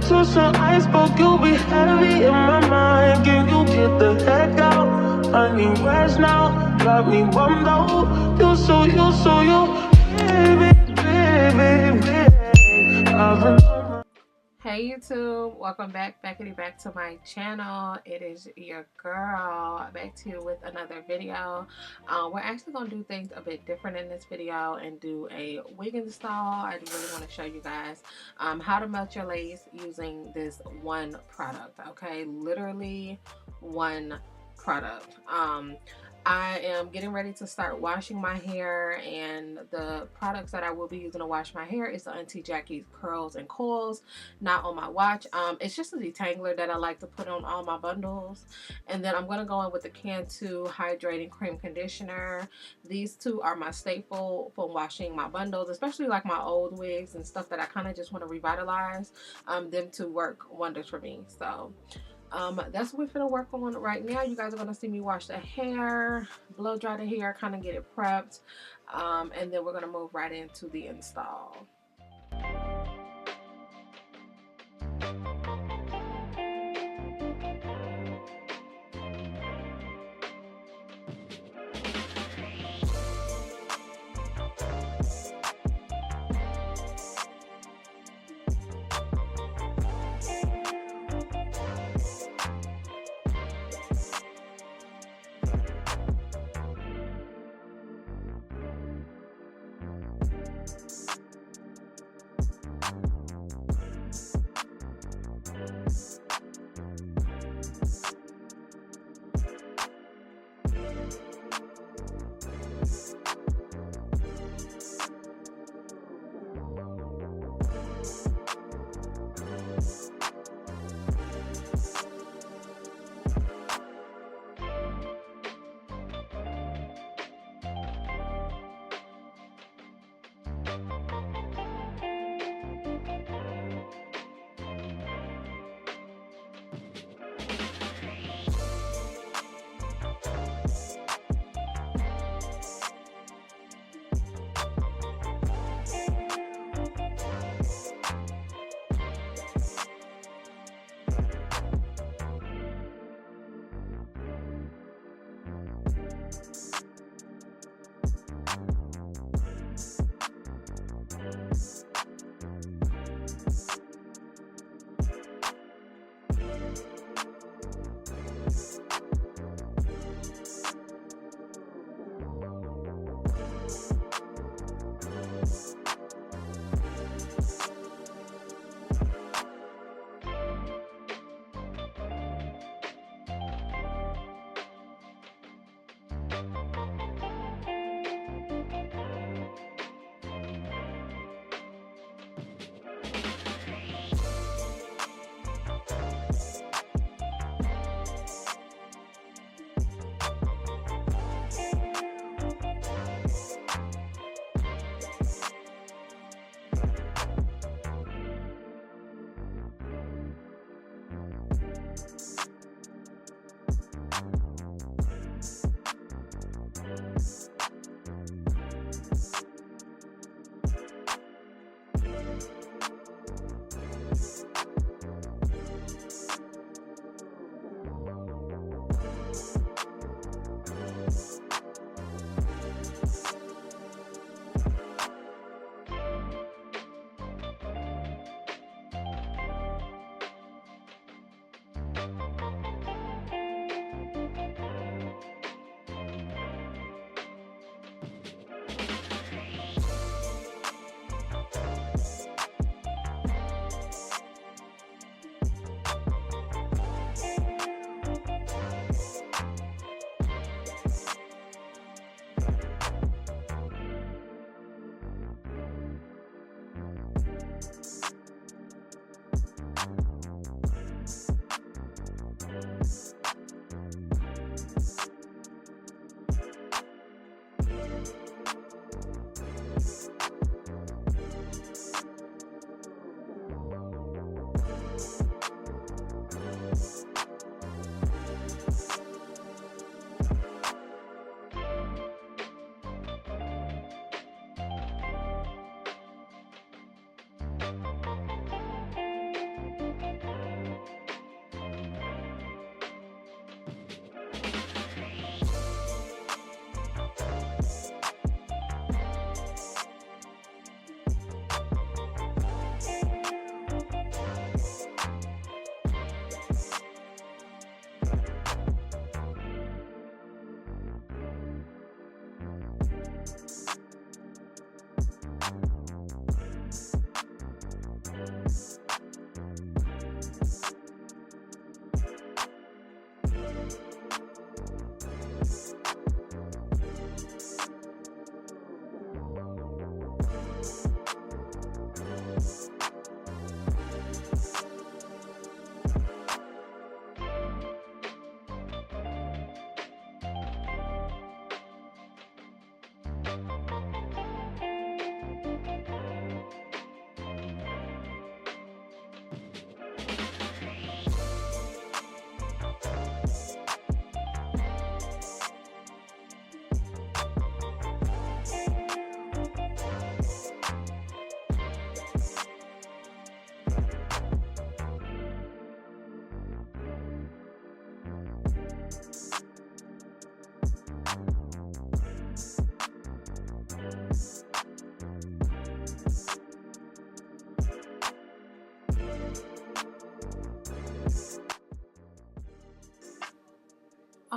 to some iceberg, you'll be heavy in my mind. Can you get the heck out? I need rest now. Got me bummed out. You so baby. Hey YouTube, welcome back to my channel. It is your girl back to you with another video. We're actually going to do things a bit different in this video and do a wig install. I really want to show you guys how to melt your lace using this one product. Okay, literally one product. I am getting ready to start washing my hair, and the products that I will be using to wash my hair is the Auntie Jackie's Curls and Coils, not on my watch. It's just a detangler that I like to put on all my bundles. And then I'm going to go in with the Cantu Hydrating Cream Conditioner. These two are my staple for washing my bundles, especially like my old wigs and stuff that I kind of just want to revitalize them to work wonders for me. So that's what we're gonna work on right now. You guys are gonna see me wash the hair, blow dry the hair, kind of get it prepped, and then we're gonna move right into the install.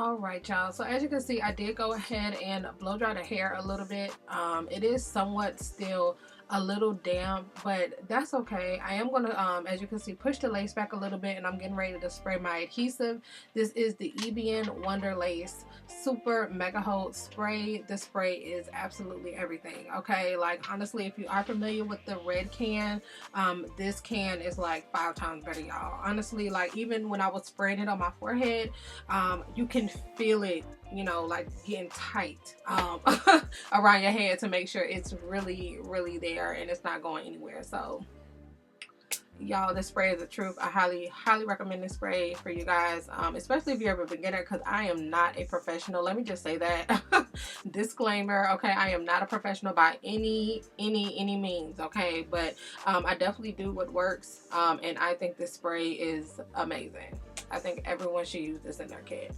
Alright y'all, so as you can see, I did go ahead and blow dry the hair a little bit. It is somewhat still a little damp, but that's okay. I am going to, as you can see, push the lace back a little bit, and I'm getting ready to spray my adhesive. This is the EBIN WONDERLACE Super Mega Hold Spray. This spray is absolutely everything, okay? Like, honestly, if you are familiar with the red can, this can is like 5 times better, y'all. Honestly, like, even when I was spraying it on my forehead, you can feel it, you know, like getting tight around your head to make sure it's really there and it's not going anywhere. So y'all, this spray is the truth. I highly recommend this spray for you guys, especially if you're a beginner, because I am not a professional. Let me just say that. Disclaimer, okay? I am not a professional by any means, okay? But I definitely do what works, and I think this spray is amazing. I think everyone should use this in their kit.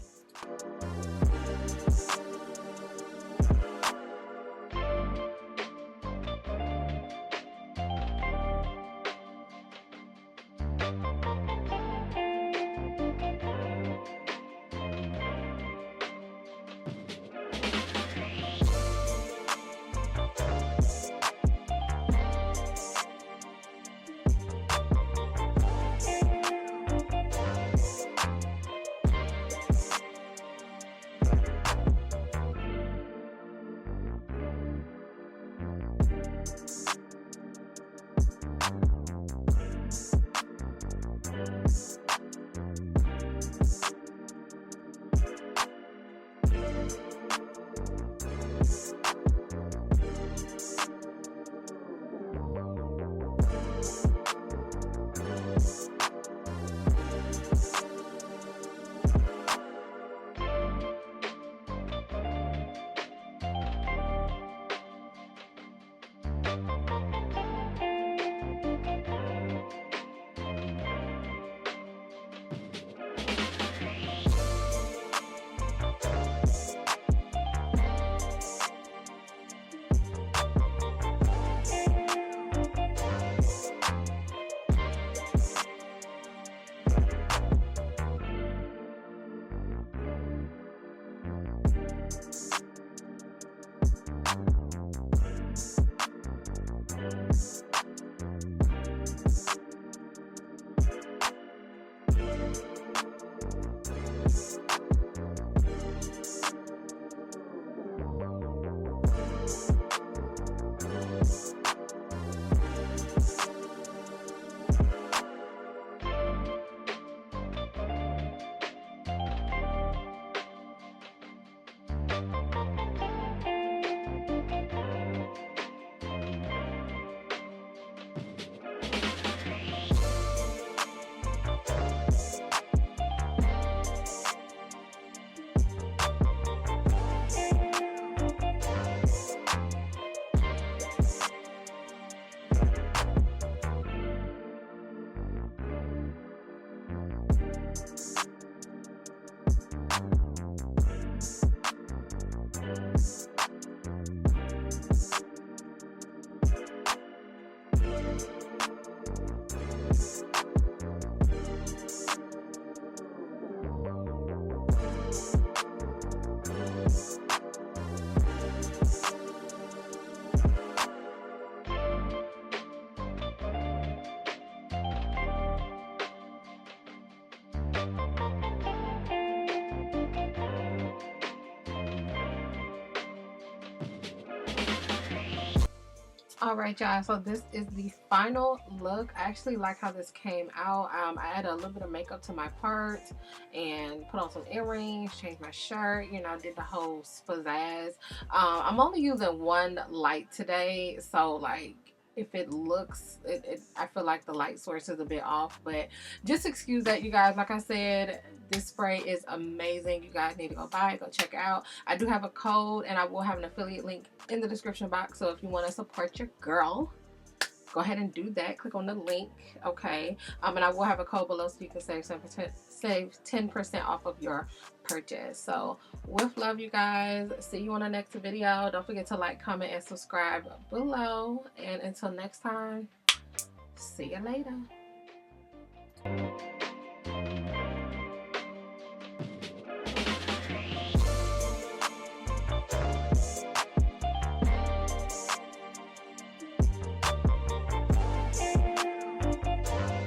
Alright y'all, so this is the final look. I actually like how this came out. I added a little bit of makeup to my parts and put on some earrings, changed my shirt, you know, did the whole spazazz. I'm only using one light today, so like if it looks, I feel like the light source is a bit off, but just excuse that, you guys. Like I said, this spray is amazing. You guys need to go buy it, go check it out. I do have a code, and I will have an affiliate link in the description box, so if you want to support your girl, go ahead and do that. Click on the link, okay? And I will have a code below so you can save 10% off of your purchase. So with love, you guys. See you on the next video. Don't forget to like, comment, and subscribe below. And until next time, see you later.